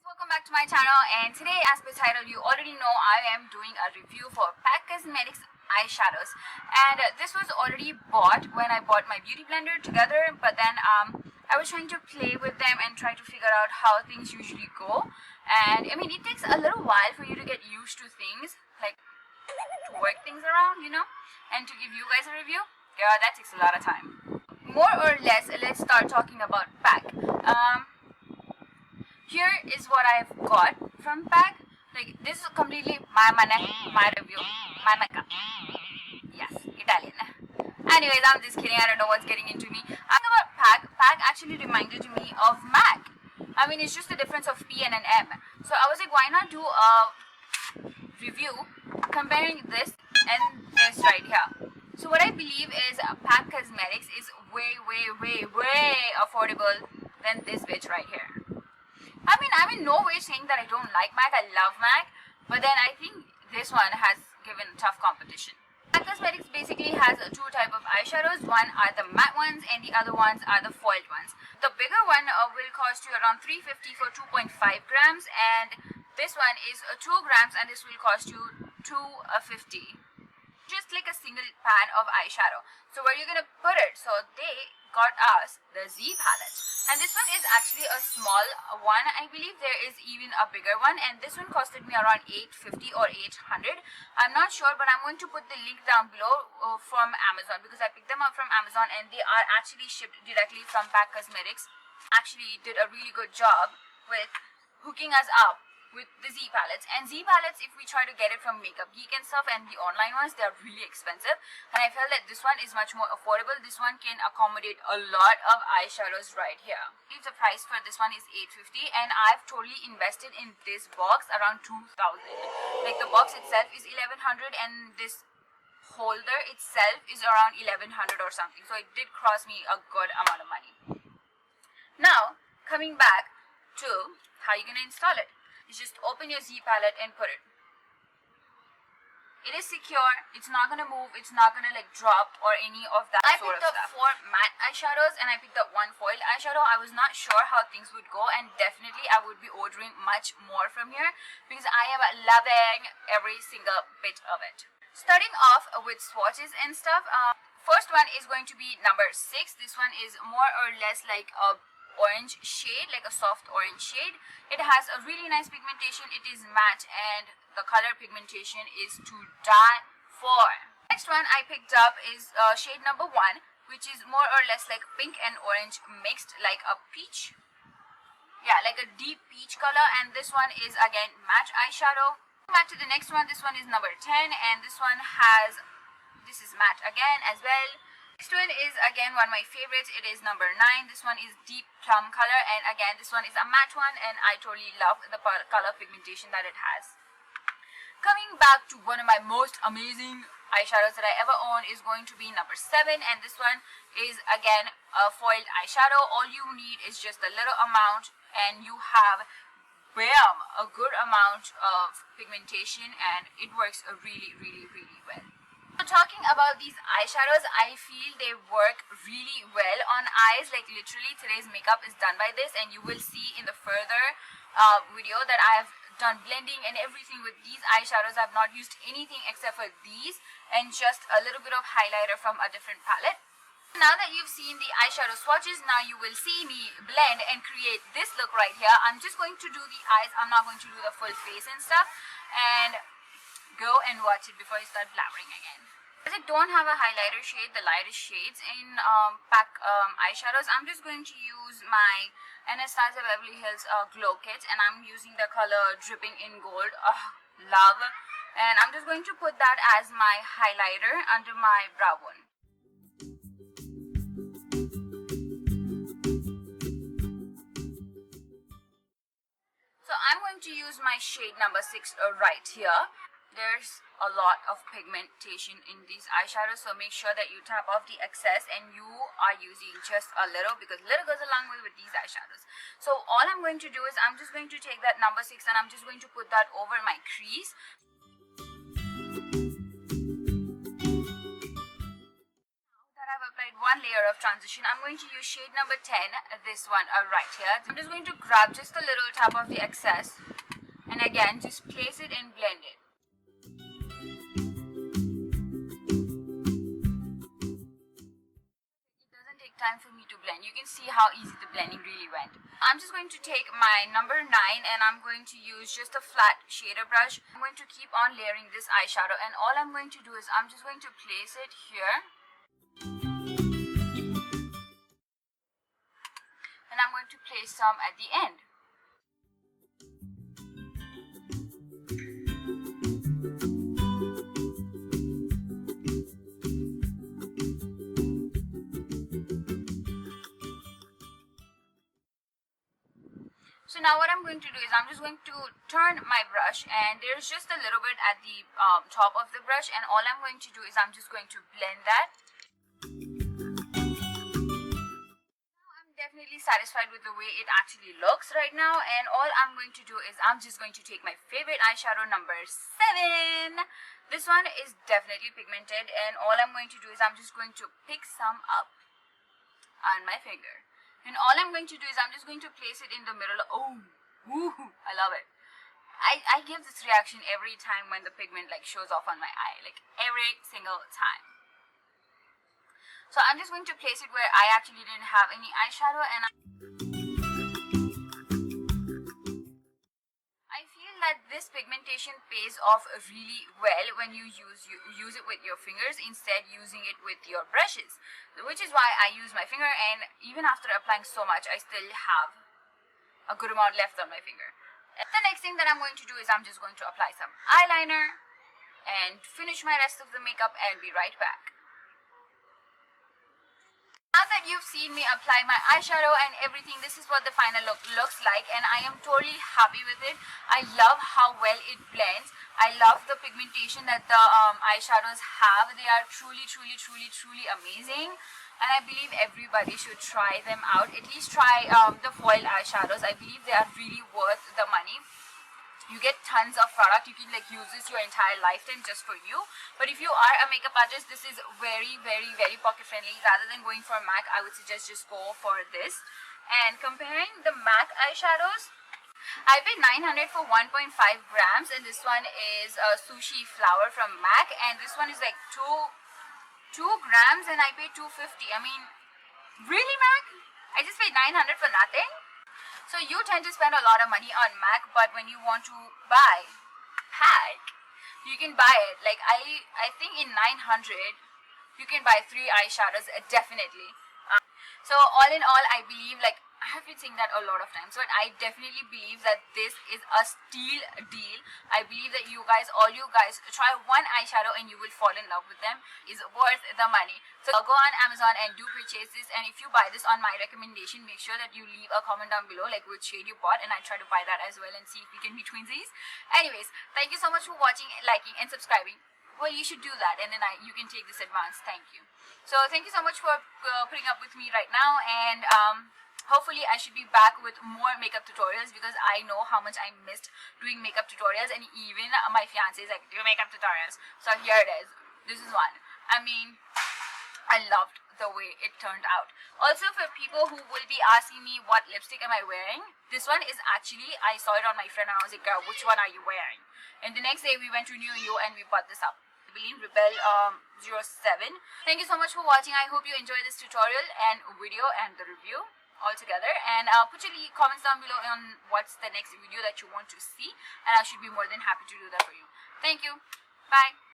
Welcome back to my channel, and today, as per title, you already know I am doing a review for PAC Cosmetics eyeshadows. And this was already bought when I bought my beauty blender together, but then I was trying to play with them and try to figure out how things usually go. And I mean, it takes a little while for you to get used to things, like to work things around, and to give you guys a review. Yeah, that takes a lot of time. More or less, let's start talking about PAC. Here is what I've got from PAC. Like, this is completely my review. My makeup. Yes, Italian. Anyways, I'm just kidding. I don't know what's getting into me. I'm about PAC. PAC actually reminded me of MAC. I mean, it's just the difference of P and an M. So I was like, why not do a review comparing this and this right here. So what I believe is PAC Cosmetics is way affordable than this bitch right here. I'm in no way saying that I don't like MAC. I love MAC, but then I think this one has given tough competition. PAC Cosmetics basically has two types of eyeshadows. One are the matte ones and the other ones are the foiled ones. The bigger one will cost you around $350 for 2.5 grams, and this one is 2 grams and this will cost you $250. Just like a single pan of eyeshadow. So where you're gonna put it? So they got us the Z palette, and this one is actually a small one. I believe there is even a bigger one, and this one costed me around $850 or $800. I'm not sure, but I'm going to put the link down below from Amazon, because I picked them up from Amazon and they are actually shipped directly from PAC Cosmetics. Actually did a really good job with hooking us up with the Z palettes. And Z palettes, if we try to get it from Makeup Geek and stuff, and the online ones, they are really expensive, and I felt that this one is much more affordable. This one can accommodate a lot of eyeshadows right here. If the price for this one is $850, and I've totally invested in this box around $2,000. Like, the box itself is $1,100 and this holder itself is around $1,100 or something, so it did cost me a good amount of money. Now, coming back to how you're gonna install it. You just open your Z palette and put it. It is secure. It's not gonna move. It's not gonna like drop or any of that sort of stuff. I picked up 4 matte eyeshadows and I picked up 1 foiled eyeshadow. I was not sure how things would go, and definitely I would be ordering much more from here because I am loving every single bit of it. Starting off with swatches and stuff. First one is going to be number 6. This one is more or less like a orange shade, like a soft orange shade. It has a really nice pigmentation. It is matte and the color pigmentation is to die for. Next one I picked up is shade number 1, which is more or less like pink and orange mixed, like a peach. Yeah, like a deep peach color, and this one is again matte eyeshadow. Back to the next one. This one is number 10, and this is matte again as well. Next one is again one of my favorites. It is number 9. This one is deep plum color, and again this one is a matte one, and I totally love the color pigmentation that it has. Coming back to one of my most amazing eyeshadows that I ever own is going to be number 7, and this one is again a foiled eyeshadow. All you need is just a little amount and you have bam, a good amount of pigmentation, and it works really well. So talking about these eyeshadows, I feel they work really well on eyes. Like, literally today's makeup is done by this, and you will see in the further video that I have done blending and everything with these eyeshadows. I've not used anything except for these and just a little bit of highlighter from a different palette. Now that you've seen the eyeshadow swatches, now you will see me blend and create this look right here. I'm just going to do the eyes. I'm not going to do the full face and stuff. And go and watch it before you start blabbering again. As I don't have a highlighter shade, the lightest shades in PAC eyeshadows, I'm just going to use my Anastasia Beverly Hills Glow Kit, and I'm using the color Dripping in Gold. Love. And I'm just going to put that as my highlighter under my brow bone. So I'm going to use my shade number 6 right here. There's a lot of pigmentation in these eyeshadows, so make sure that you tap off the excess and you are using just a little, because little goes a long way with these eyeshadows. So all I'm going to do is I'm just going to take that number 6 and I'm just going to put that over my crease. Now that I've applied one layer of transition, I'm going to use shade number 10, this one right here. I'm just going to grab just a little tap of the excess and again just place it and blend it. Time for me to blend. You can see how easy the blending really went. I'm just going to take my number 9 and I'm going to use just a flat shader brush. I'm going to keep on layering this eyeshadow, and all I'm going to do is I'm just going to place it here and I'm going to place some at the end. So now what I'm going to do is I'm just going to turn my brush, and there's just a little bit at the top of the brush, and all I'm going to do is I'm just going to blend that. Now I'm definitely satisfied with the way it actually looks right now, and all I'm going to do is I'm just going to take my favorite eyeshadow, number 7. This one is definitely pigmented, and all I'm going to do is I'm just going to pick some up on my finger. And all I'm going to do is I'm just going to place it in the middle. Oh, ooh, I love it. I give this reaction every time when the pigment like shows off on my eye, like every single time. So I'm just going to place it where I actually didn't have any eyeshadow, and I feel that this pigmentation pays off really well when you use it with your fingers instead using it with your brushes, which is why I use my finger, and even after applying so much I still have a good amount left on my finger. And the next thing that I'm going to do is I'm just going to apply some eyeliner and finish my rest of the makeup and be right back. Now that you've seen me apply my eyeshadow and everything, this is what the final look looks like, and I am totally happy with it. I love how well it blends. I love the pigmentation that the eyeshadows have. They are truly amazing, and I believe everybody should try them out. At least try the foil eyeshadows. I believe they are really worth the money. You get tons of product. You can like use this your entire lifetime just for you. But if you are a makeup artist, this is very pocket friendly. Rather than going for MAC, I would suggest just go for this. And comparing the MAC eyeshadows, I paid 900 for 1.5 grams, and this one is a sushi flower from MAC, and this one is like 2 grams, and I paid 250. I mean, really, MAC? I just paid 900 for nothing? So you tend to spend a lot of money on MAC, but when you want to buy PAC, you can buy it. Like I think in 900, you can buy 3 eyeshadows, definitely. So all in all, I believe, like, I have been saying that a lot of times, but I definitely believe that this is a steal deal. I believe that all you guys, try one eyeshadow and you will fall in love with them. It's worth the money. So go on Amazon and do purchase this, and if you buy this on my recommendation, make sure that you leave a comment down below like which shade you bought, and I try to buy that as well and see if we can be twinsies. Anyways, thank you so much for watching, liking and subscribing. Well, you should do that, and then you can take this advance. Thank you. So thank you so much for putting up with me right now, and hopefully I should be back with more makeup tutorials, because I know how much I missed doing makeup tutorials, and even my fiance is like, do makeup tutorials. So here it is. This is one. I mean, I loved the way it turned out. Also, for people who will be asking me what lipstick am I wearing, this one is actually, I saw it on my friend and I was like, girl, which one are you wearing? And the next day we went to New York and we bought this up. Rebel 07. Thank you so much for watching. I hope you enjoyed this tutorial and video and the review all together, and put your comments down below on what's the next video that you want to see, and I should be more than happy to do that for you. Thank you. Bye.